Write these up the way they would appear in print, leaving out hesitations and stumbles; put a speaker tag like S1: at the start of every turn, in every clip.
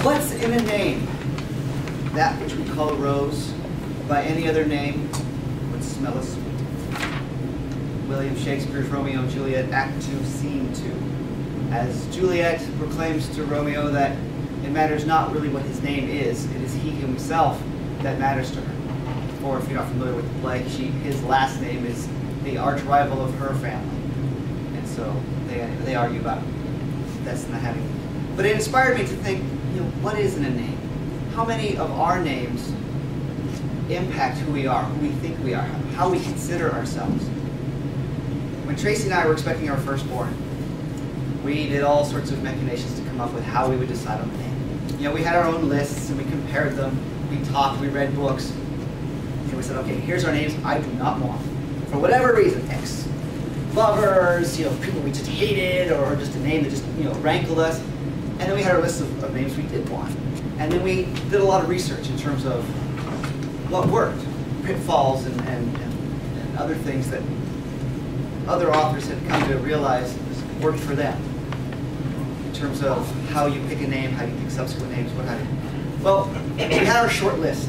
S1: What's in a name? That which we call a rose by any other name would smell as sweet. William Shakespeare's Romeo and Juliet, Act 2, Scene 2. As Juliet proclaims to Romeo that it matters not really what his name is, it is he himself that matters to her. Or if you're not familiar with the play, his last name is the arch rival of her family. And so they argue about that's not having. But it inspired me to think, what is in a name? How many of our names impact who we are, who we think we are, how we consider ourselves? When Tracy and I were expecting our firstborn, we did all sorts of machinations to come up with how we would decide on the name. We had our own lists and we compared them, we talked, we read books, and we said, okay, here's our names I do not want. For whatever reason, ex-lovers, people we just hated, or just a name that just rankled us. And then we had our list of names we did want. And then we did a lot of research in terms of what worked, pitfalls and other things that other authors had come to realize worked for them in terms of how you pick a name, how you pick subsequent names, what have you. Well, we had our short list,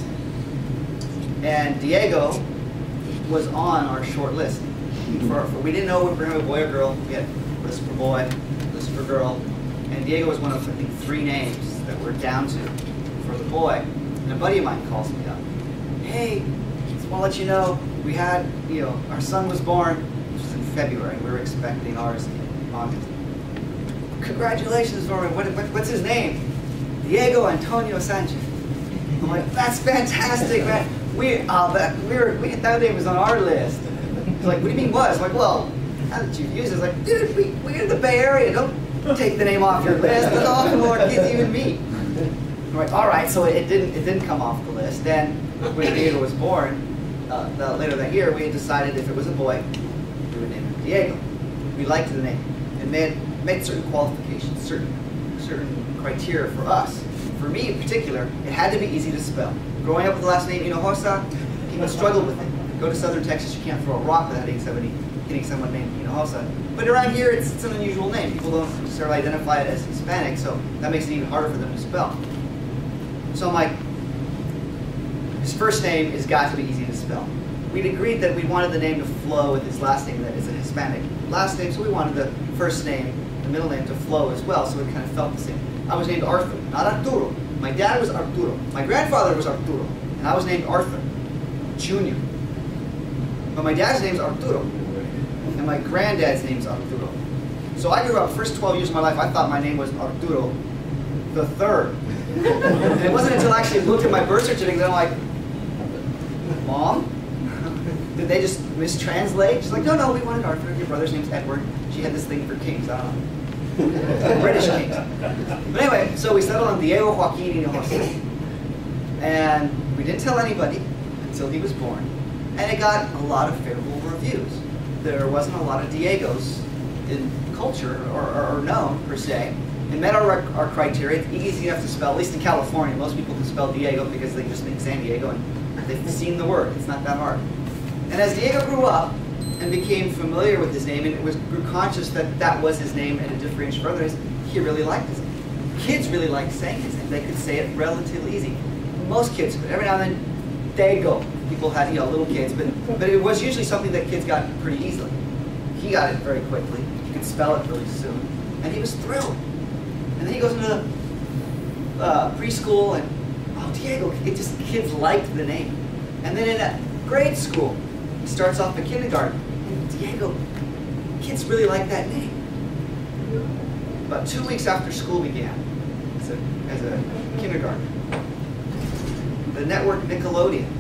S1: and Diego was on our short list. We didn't know if we were going to have a boy or girl. We had a list for boy, a list for girl, and Diego was one of, I think, 3 names that we're down to for the boy. And a buddy of mine calls me up. Hey, just want to let you know, we had, our son was born. This was in February. We were expecting ours in August. Congratulations, Norman. What's his name? Diego Antonio Sanchez. I'm like, that's fantastic, man. That name was on our list. He's like, what do you mean was? I'm like, well, now that you've used it, it's like, dude, we're in the Bay Area. Don't take the name off your list. That's all more kids you and me. I'm like, all right, so it didn't come off the list. Then when Diego was born, later that year, we had decided if it was a boy, we would name him Diego. We liked the name. And made certain qualifications, certain criteria for us. For me in particular, it had to be easy to spell. Growing up with the last name Hinojosa, people struggled with it. Go to southern Texas, you can't throw a rock without hitting someone named Hinojosa. But around here, it's an unusual name. People don't necessarily identify it as Hispanic, so that makes it even harder for them to spell. So I'm like, his first name has got to be easy to spell. We'd agreed that we wanted the name to flow with his last name, that is a Hispanic last name, so we wanted the first name, the middle name, to flow as well, so it kind of felt the same. I was named Arthur, not Arturo. My dad was Arturo. My grandfather was Arturo, and I was named Arthur, Jr. But my dad's name's Arturo, and my granddad's name's Arturo. So I grew up, first 12 years of my life, I thought my name was Arturo the Third. And it wasn't until I actually looked at my birth certificate that I'm like, Mom? Did they just mistranslate? She's like, no, we wanted Arthur. Your brother's name's Edward. She had this thing for kings, I don't know. British kings. But anyway, so we settled on Diego Joaquin Hinojosa. And we didn't tell anybody until he was born. And it got a lot of favorable reviews. There wasn't a lot of Diegos in culture or known, per se. It met our criteria. It's easy enough to spell, at least in California. Most people can spell Diego because they just think San Diego and they've seen the word. It's not that hard. And as Diego grew up and became familiar with his name and grew conscious that that was his name and it differentiated from others, he really liked his name. Kids really liked saying his name. They could say it relatively easy. Most kids could. Every now and then, Diego. People had, little kids, but it was usually something that kids got pretty easily. He got it very quickly. He could spell it really soon. And he was thrilled. And then he goes into preschool and, oh, Diego, kids liked the name. And then in grade school, he starts off in kindergarten. And Diego, kids really like that name. About 2 weeks after school began, as a kindergarten, the network Nickelodeon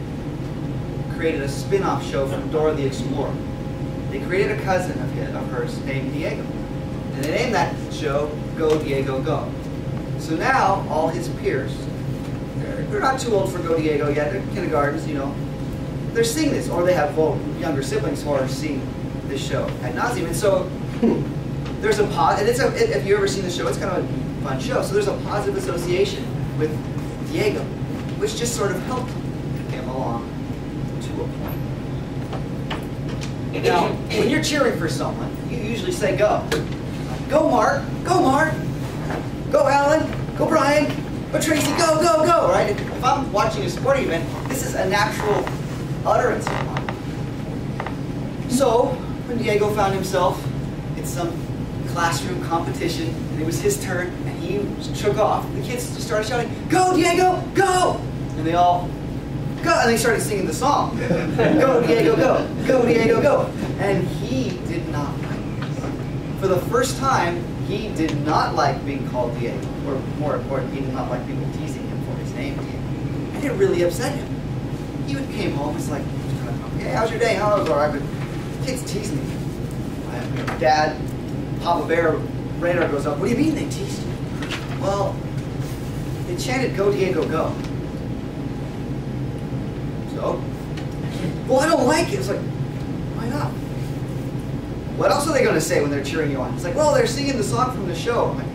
S1: created a spin-off show from Dora the Explorer. They created a cousin of hers named Diego. And they named that show Go Diego Go. So now all his peers, they're not too old for Go Diego yet, they're kindergartens, they're seeing this, or they have younger siblings who are seeing this show ad nauseum. And so there's if you've ever seen the show, it's kind of a fun show. So there's a positive association with Diego, which just sort of helped him along to a point. Now, when you're cheering for someone, you usually say go. Go Mark, go Mark, go Alan, go Brian, go Go Tracy, go, go, go, right? If I'm watching a sporting event, this is a natural utterance of mine. So, when Diego found himself in some classroom competition, and it was his turn, and he shook off, the kids just started shouting, "Go, Diego, go!" And they all, go, and they started singing the song. Go, Diego, go! Go, Diego, go! And he did not like this. For the first time, he did not like being called Diego, or more important, he did not like people teasing him for his name, Diego. And it really upset him. He came home, it's like, "Hey, how's your day? Oh, it was all right, but kids tease me." My dad, Papa Bear, radar goes up. "What do you mean they teased you?" "Well, they chanted, 'Go, Diego, go.'" "So?" "Well, I don't like it." It's like, why not? "What else are they going to say when they're cheering you on?" It's like, "Well, they're singing the song from the show." Like,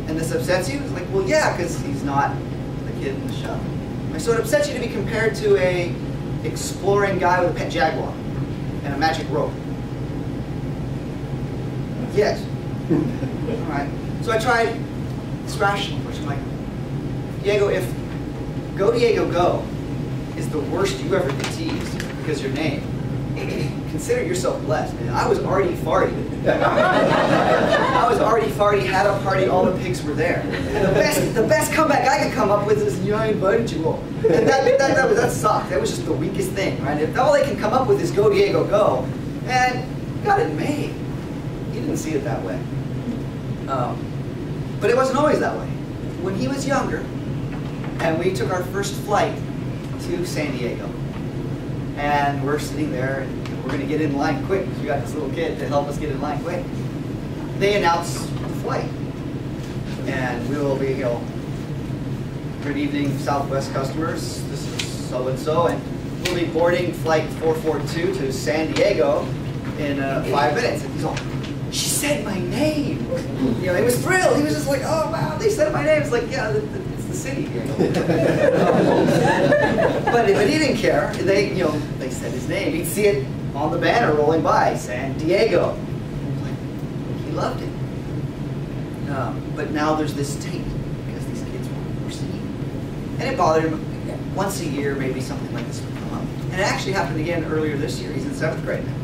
S1: "And this upsets you?" It's like, "Well, yeah, because he's not the kid in the show." Like, "So it upsets you to be compared to a exploring guy with a pet jaguar and a magic rope?" "Yes." "All right." So I tried this rational approach. I'm like, "Diego, if Go Diego Go is the worst you ever get teased because your name, consider yourself blessed, man. I was already farty. I was already farty, had a party, all the pigs were there. And the best comeback I could come up with is, "Yeah, I invited you all." And that sucked. That was just the weakest thing, right? If all they can come up with is "Go Diego Go," and got it made. He didn't see it that way. But it wasn't always that way. When he was younger, and we took our first flight to San Diego, and we're sitting there, and we're going to get in line quick because we got this little kid to help us get in line quick. They announced the flight, and we will be, "Good evening, Southwest customers. This is so and so, and we'll be boarding flight 442 to San Diego in 5 minutes." And he's all, "She said my name." He was thrilled. He was just like, "Oh wow, they said my name." It's like, "Yeah, it's the city." But he didn't care. They said his name. He'd see it on the banner rolling by, San Diego. He loved it. But now there's this tape because these kids were seeing it. And it bothered him. Once a year, maybe something like this would come up. And it actually happened again earlier this year. He's in 7th grade now.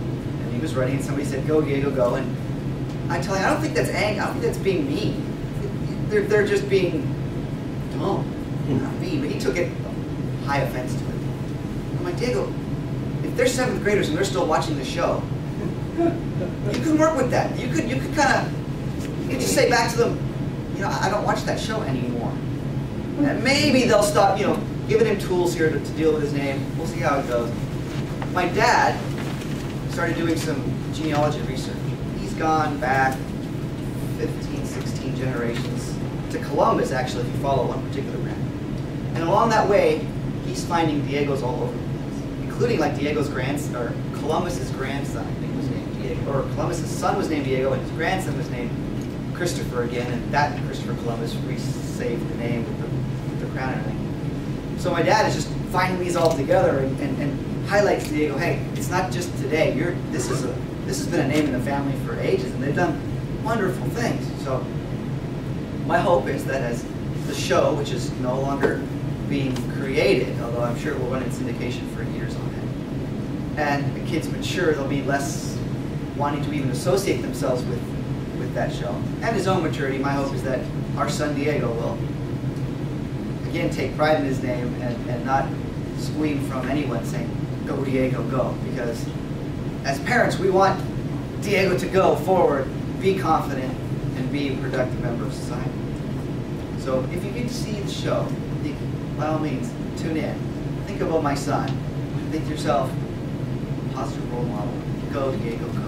S1: And he was running, and somebody said, "Go, Diego, go." And I tell him, I don't think that's angry. I don't think that's being mean. They're just being dumb, not mean. But he took it high offense to it. I'm like, "Diego, if they're 7th graders and they're still watching the show, you can work with that. You could just say back to them, I don't watch that show anymore." And maybe they'll stop, giving him tools here to deal with his name. We'll see how it goes. My dad started doing some genealogy research. He's gone back 15, 16 generations to Columbus, actually, if you follow one particular brand. And along that way, he's finding Diegos all over the place, including like Diego's grandson, or Columbus's grandson, I think was named Diego, or Columbus's son was named Diego, and his grandson was named Christopher again, and that Christopher Columbus resaved the name with the crown and everything. So my dad is just finding these all together and highlights Diego. Hey, it's not just today. This has been a name in the family for ages, and they've done wonderful things. So my hope is that as the show, which is no longer being created, although I'm sure it will run in syndication for years on it, and the kids mature, they'll be less wanting to even associate themselves with that show. And his own maturity, my hope is that our son Diego will again take pride in his name and not squeam from anyone saying, "Go Diego, go," because as parents we want Diego to go forward, be confident, and be a productive member of society. So if you get to see the show, by all means, tune in. Think about my son. Think to yourself, positive role model. Go Diego, go.